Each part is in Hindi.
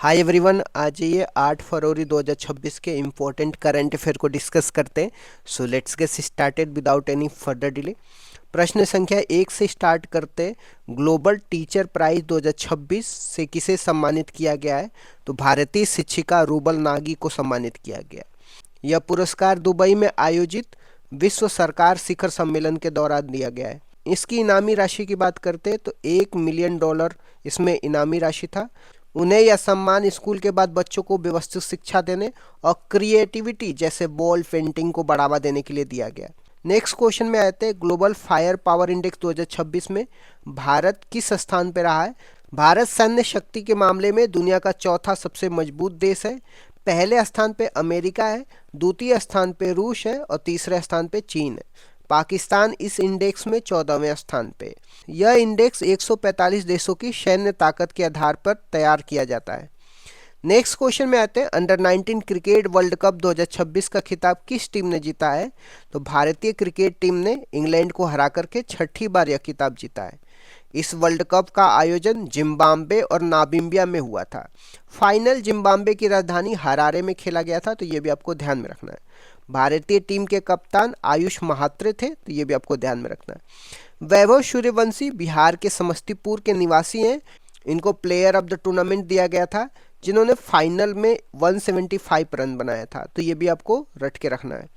हाय एवरीवन, आज ये 8 फरवरी 2026 के इम्पोर्टेंट करंट अफेयर को डिस्कस करते हैं। So let's get started without any further delay. प्रश्न संख्या 1 से स्टार्ट करते हैं। ग्लोबल टीचर प्राइज 2026 से किसे सम्मानित किया गया है? तो भारतीय शिक्षिका रूबल नागी को सम्मानित किया गया। यह पुरस्कार दुबई में आयोजित विश्व सरकार शिखर सम्मेलन के दौरान दिया गया है। इसकी इनामी राशि की बात करते हैं तो $1 मिलियन इसमें इनामी राशि था। उन्हें यह सम्मान स्कूल के बाद बच्चों को व्यवस्थित शिक्षा देने और क्रिएटिविटी जैसे बॉल पेंटिंग को बढ़ावा देने के लिए दिया गया। नेक्स्ट क्वेश्चन में आते हैं, ग्लोबल फायर पावर इंडेक्स 2026 में भारत किस स्थान पर रहा है? भारत सैन्य शक्ति के मामले में दुनिया का चौथा सबसे मजबूत देश है। पहले स्थान पे अमेरिका है, द्वितीय स्थान पे रूस है और तीसरे स्थान पे चीन है। पाकिस्तान इस इंडेक्स में 14वें स्थान पे। यह इंडेक्स 145 देशों की सैन्य ताकत के आधार पर तैयार किया जाता है। नेक्स्ट क्वेश्चन में आते हैं, अंडर 19 क्रिकेट वर्ल्ड कप 2026 का खिताब किस टीम ने जीता है? तो भारतीय क्रिकेट टीम ने इंग्लैंड को हरा करके छठी बार यह खिताब जीता है। इस वर्ल्ड कप का आयोजन जिम्बाब्वे और नामीबिया में हुआ था। फाइनल जिम्बाब्वे की राजधानी हरारे में खेला गया था, तो ये भी आपको ध्यान में रखना है। भारतीय टीम के कप्तान आयुष महात्रे थे, तो ये भी आपको ध्यान में रखना है। वैभव सूर्यवंशी बिहार के समस्तीपुर के निवासी हैं। इनको प्लेयर ऑफ द टूर्नामेंट दिया गया था, जिन्होंने फाइनल में 175 रन बनाया था, तो ये भी आपको रट के रखना है।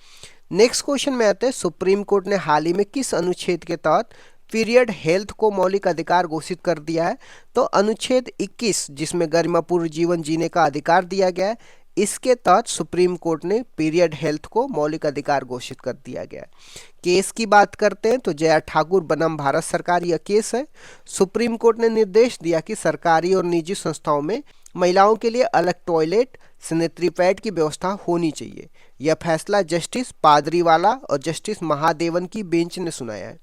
नेक्स्ट क्वेश्चन में आते हैं, सुप्रीम कोर्ट ने हाल ही में किस अनुच्छेद के तहत पीरियड हेल्थ को मौलिक अधिकार घोषित कर दिया है? तो अनुच्छेद 21, जिसमें गरिमापूर्ण जीवन जीने का अधिकार दिया गया है, इसके तहत सुप्रीम कोर्ट ने पीरियड हेल्थ को मौलिक अधिकार घोषित कर दिया गया है। केस की बात करते हैं तो जया ठाकुर बनाम भारत सरकार यह केस है। सुप्रीम कोर्ट ने निर्देश दिया कि सरकारी और निजी संस्थाओं में महिलाओं के लिए अलग टॉयलेट, सैनिटरी पैड की व्यवस्था होनी चाहिए। यह फैसला जस्टिस पादरीवाला और जस्टिस महादेवन की बेंच ने सुनाया है।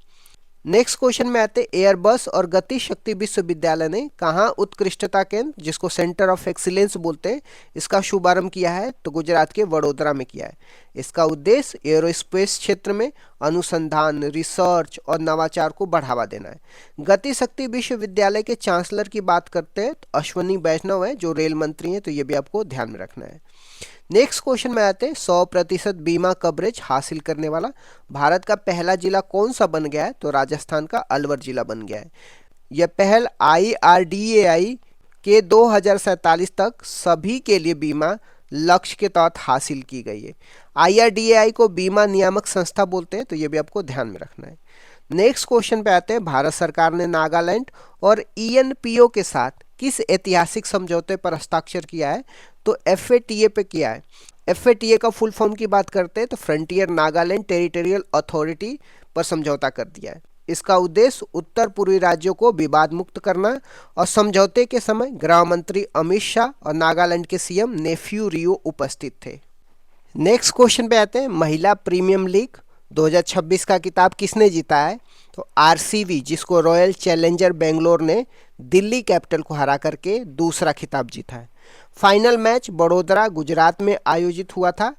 नेक्स्ट क्वेश्चन में आते, एयरबस और गति शक्ति विश्वविद्यालय ने कहाँ उत्कृष्टता केंद्र, जिसको सेंटर ऑफ एक्सीलेंस बोलते हैं, इसका शुभारंभ किया है? तो गुजरात के वडोदरा में किया है। इसका उद्देश्य एरोस्पेस क्षेत्र में अनुसंधान, रिसर्च और नवाचार को बढ़ावा देना है। गति शक्ति विश्वविद्यालय के चांसलर की बात करते हैं तो अश्वनी वैष्णव है, जो रेल मंत्री हैं, तो ये भी आपको ध्यान में रखना है। नेक्स्ट क्वेश्चन में आते हैं, 100% बीमा कवरेज हासिल करने वाला भारत का पहला जिला कौन सा बन गया है? तो राजस्थान का अलवर जिला बन गया है। यह पहल IRDAI के 2047 तक सभी के लिए बीमा लक्ष्य के तहत हासिल की गई है। IRDAI को बीमा नियामक संस्था बोलते हैं, तो ये भी आपको ध्यान में रखना है। नेक्स्ट क्वेश्चन पे आते हैं, भारत सरकार ने नागालैंड और ENPO के साथ किस ऐतिहासिक समझौते पर हस्ताक्षर किया है? तो FATA पे किया है। FATA का फुल फॉर्म की बात करते हैं तो फ्रंटियर नागालैंड टेरिटोरियल अथॉरिटी पर समझौता कर दिया है। इसका उद्देश्य उत्तर पूर्वी राज्यों को विवाद मुक्त करना और समझौते के समय गृह मंत्री अमित शाह और नागालैंड के CM नेफ्यू रियो उपस्थित थे। नेक्स्ट क्वेश्चन पे आते हैं, महिला प्रीमियम लीग 2026 का खिताब किसने जीता है? तो RCB, जिसको रॉयल चैलेंजर बेंगलोर ने दिल्ली कैपिटल को हरा करके दूसरा खिताब जीता है। फाइनल मैच बड़ोदरा गुजरात में आयोजित हुआ था।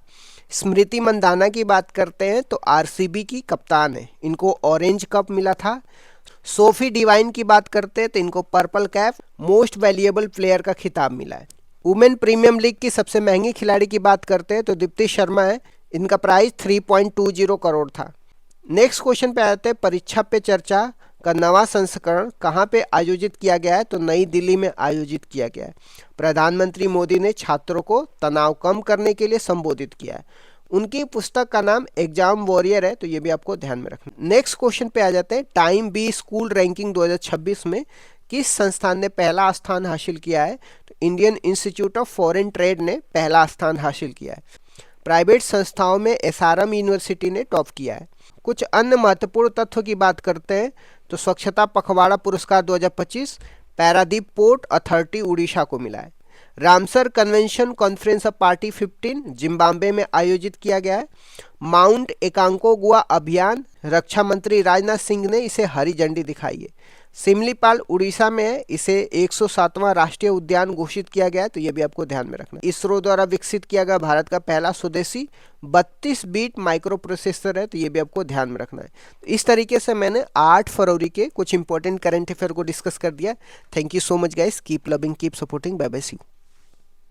स्मृति मंदाना की बात करते हैं तो RCB की कप्तान है, इनको ऑरेंज कप मिला था। सोफी डिवाइन की बात करते हैं तो इनको purple cap most valuable player का खिताब मिला है। वुमेन प्रीमियम लीग की सबसे महंगी खिलाड़ी की बात करते हैं तो दीप्ति शर्मा है, इनका प्राइस 3.20 करोड़ था। नेक्स्ट क्वेश्चन पे आते हैं, परीक्षा पे चर्चा का नवा संस्करण कहाँ पे आयोजित किया गया है? तो नई दिल्ली में आयोजित किया गया है। प्रधानमंत्री मोदी ने छात्रों को तनाव कम करने के लिए संबोधित किया है। उनकी पुस्तक का नाम एग्जाम वॉरियर है, तो ये भी आपको ध्यान में रखना। नेक्स्ट क्वेश्चन पे आ जाते हैं, टाइम बी स्कूल रैंकिंग 2026 में किस संस्थान ने पहला स्थान हासिल किया है? तो Indian institute of foreign trade ने पहला स्थान हासिल किया है। प्राइवेट संस्थाओं में SRM यूनिवर्सिटी ने टॉप किया है। कुछ अन्य महत्वपूर्ण तथ्यों की बात करते हैं तो स्वच्छता पखवाड़ा पुरस्कार 2025 पैरादीप पोर्ट अथॉरिटी उड़ीसा को मिला है। Ramsar convention conference of party 15 Zimbabwe में आयोजित किया गया है। माउंट एकांकोगुआ अभियान रक्षा मंत्री राजनाथ सिंह ने इसे हरी झंडी दिखाई है। सिमलीपाल उड़ीसा में है, इसे 107वां राष्ट्रीय उद्यान घोषित किया गया है, तो ये भी आपको ध्यान में रखना है। इसरो द्वारा विकसित किया गया भारत का पहला स्वदेशी 32 बीट माइक्रो प्रोसेसर है, तो ये भी आपको ध्यान में रखना है। तो इस तरीके से मैंने 8 फरवरी के कुछ इंपॉर्टेंट करंट अफेयर को डिस्कस कर दिया। Thank you so much guys, keep loving, keep supporting, bye bye, see you.